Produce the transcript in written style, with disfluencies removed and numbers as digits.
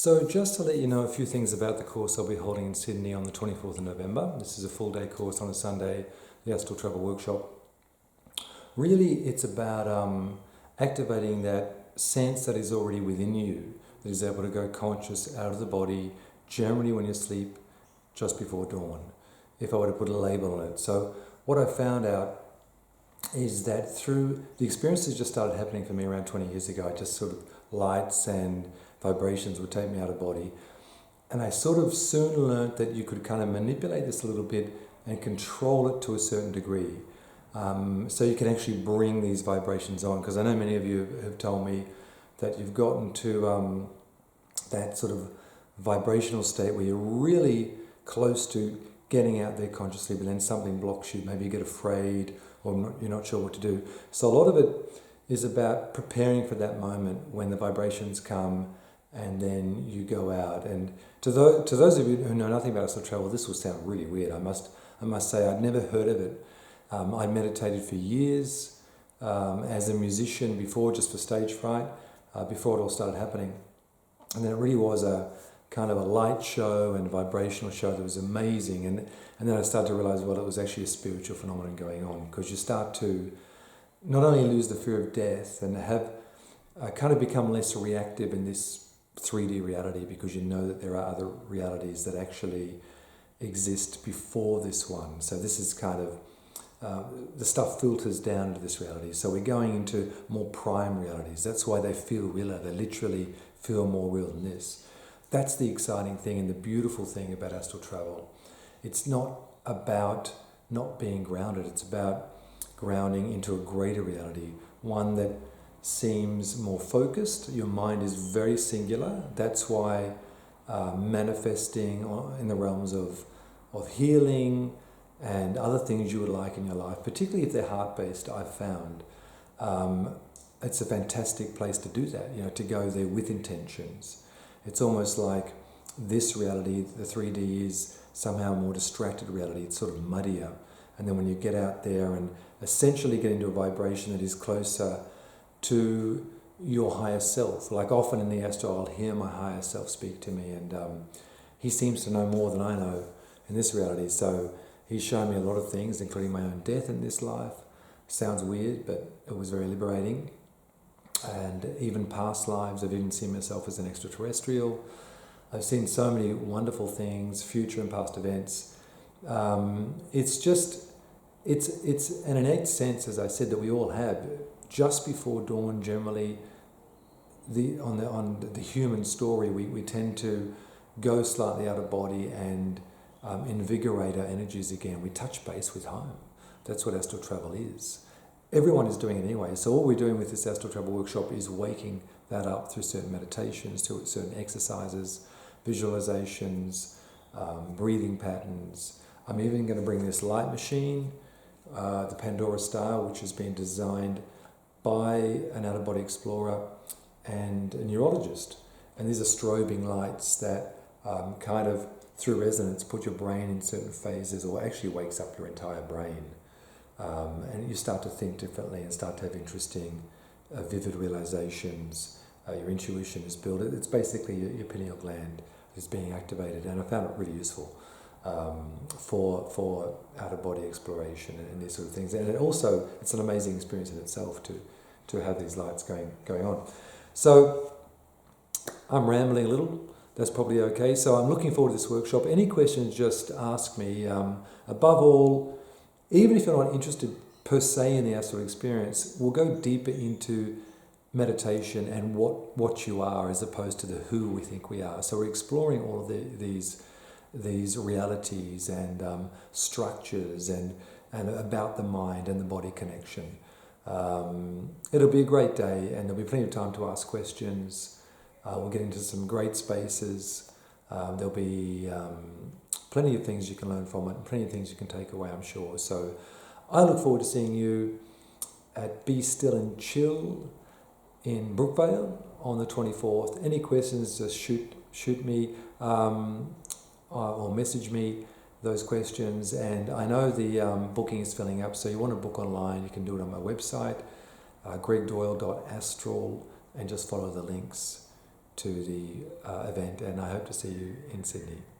So just to let you know a few things about the course I'll be holding in Sydney on the 24th of November. This is a full day course on a Sunday, the Astral Travel Workshop. Really, it's about activating that sense that is already within you, that is able to go conscious out of the body, generally when you sleep, just before dawn, if I were to put a label on it. So what I found out is that through the experiences just started happening for me around 20 years ago. I just sort of lights and vibrations would take me out of body. And I sort of soon learned that you could kind of manipulate this a little bit and control it to a certain degree. So you can actually bring these vibrations on, because I know many of you have told me that you've gotten to that sort of vibrational state where you're really close to getting out there consciously, but then something blocks you. Maybe you get afraid or you're not sure what to do. So a lot of it is about preparing for that moment when the vibrations come and then you go out. And to those of you who know nothing about astral travel, this will sound really weird. I must say I'd never heard of it. I meditated for years as a musician before, just for stage fright, before it all started happening. And then it really was a kind of a light show and vibrational show that was amazing. And then I started to realize, well, it was actually a spiritual phenomenon going on, because you start to not only lose the fear of death and have kind of become less reactive in this 3D reality, because you know that there are other realities that actually exist before this one. So this is kind of the stuff filters down into this reality. So we're going into more prime realities. That's why they feel realer. They literally feel more real than this. That's the exciting thing and the beautiful thing about astral travel. It's not about not being grounded. It's about grounding into a greater reality, one that seems more focused. Your mind is very singular. That's why manifesting in the realms of healing and other things you would like in your life, particularly if they're heart-based, I've found, it's a fantastic place to do that, to go there with intentions. It's almost like this reality, the 3D, is somehow a more distracted reality. It's sort of muddier. And then when you get out there and essentially get into a vibration that is closer to your higher self, like often in the astral, I'll hear my higher self speak to me, and he seems to know more than I know in this reality. So he's shown me a lot of things, including my own death in this life. Sounds weird, but it was very liberating. And even past lives, I've even seen myself as an extraterrestrial. I've seen so many wonderful things, future and past events. It's an innate sense, as I said, that we all have. Just before dawn, generally, on the human story, we tend to go slightly out of body and invigorate our energies again. We touch base with home. That's what astral travel is. Everyone is doing it anyway. So all we're doing with this astral travel workshop is waking that up through certain meditations, through certain exercises, visualizations, breathing patterns. I'm even going to bring this light machine, the Pandora Star, which has been designed by an out-of-body explorer and a neurologist. And these are strobing lights that kind of, through resonance, put your brain in certain phases, or actually wakes up your entire brain. And you start to think differently and start to have interesting, vivid realizations. Your intuition is built. It's basically your pineal gland is being activated, and I found it really useful for out-of-body exploration and these sort of things. And it's an amazing experience in itself to have these lights going on. So I'm rambling a little. That's probably okay. So I'm looking forward to this workshop. Any questions, just ask me. Above all, even if you're not interested per se in the astral experience, we'll go deeper into meditation and what you are, as opposed to the who we think we are. So we're exploring all of these realities and structures and about the mind and the body connection. It'll be a great day, and there'll be plenty of time to ask questions. We'll get into some great spaces. There'll be plenty of things you can learn from it, and plenty of things you can take away, I'm sure. So I look forward to seeing you at Be Still and Chill in Brookvale on the 24th. Any questions, just shoot me or message me those questions. And I know the booking is filling up, so you want to book online, you can do it on my website, gregdoyle.astral, and just follow the links. to the event, and I hope to see you in Sydney.